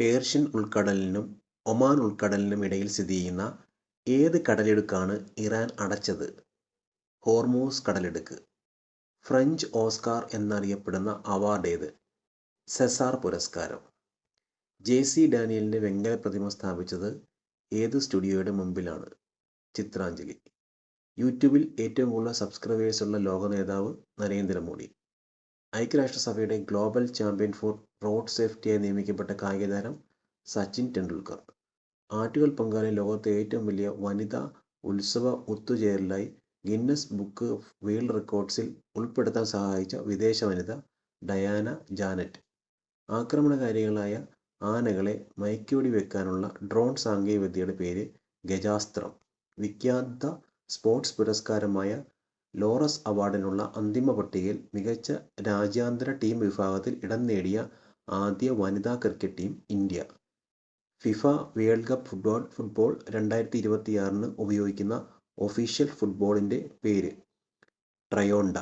Persian ഉൾക്കടലിനും Oman ഉൾക്കടലിനും ഇടയിൽ സ്ഥിതിചെയ്യുന്ന ഏത് കടലിടുക്കാണ് ഇറാൻ അടച്ചത്? ഹോർമൂസ് കടലിടുക്ക്. ഫ്രഞ്ച് ഓസ്കാർ എന്നറിയപ്പെടുന്ന അവാർഡ് ഏത്? സെസാർ പുരസ്കാരം. ജെ.സി. ഡാനിയലിൻ്റെ വെങ്കല പ്രതിമ സ്ഥാപിച്ചത് ഏത് സ്റ്റുഡിയോയുടെ മുമ്പിലാണ്? ചിത്രാഞ്ജലി. യൂട്യൂബിൽ ഏറ്റവും കൂടുതൽ സബ്സ്ക്രൈബേഴ്സുള്ള ലോക നേതാവ് നരേന്ദ്രമോദി. ഐക്യരാഷ്ട്രസഭയുടെ ഗ്ലോബൽ ചാമ്പ്യൻ ഫോർ റോഡ് സേഫ്റ്റിയായി നിയമിക്കപ്പെട്ട കായിക താരം സച്ചിൻ ടെണ്ടുൽക്കർ. ആറ്റുകാൽ പൊങ്കാല ലോകത്തെ ഏറ്റവും വലിയ വനിതാ ഉത്സവ ഒത്തുചേരലായി ഗിന്നസ് ബുക്ക് ഓഫ് വേൾഡ് റെക്കോർഡ്സിൽ ഉൾപ്പെടുത്താൻ സഹായിച്ച വിദേശ വനിത ഡയാന ജാനറ്റ്. ആക്രമണകാരികളായ ആനകളെ മയക്കുവെടി വെക്കാനുള്ള ഡ്രോൺ സാങ്കേതികവിദ്യയുടെ പേര് ഗജാസ്ത്രം. വിഖ്യാത സ്പോർട്സ് പുരസ്കാരമായ ലോറസ് അവാർഡിനുള്ള അന്തിമ പട്ടികയിൽ മികച്ച രാജ്യാന്തര ടീം വിഭാഗത്തിൽ ഇടം നേടിയ ആദ്യ വനിതാ cricket team India. FIFA world cup football 2026 ഉപയോഗിക്കുന്ന ഒഫീഷ്യൽ ഫുട്ബോളിൻ്റെ പേര് ട്രയോണ്ട.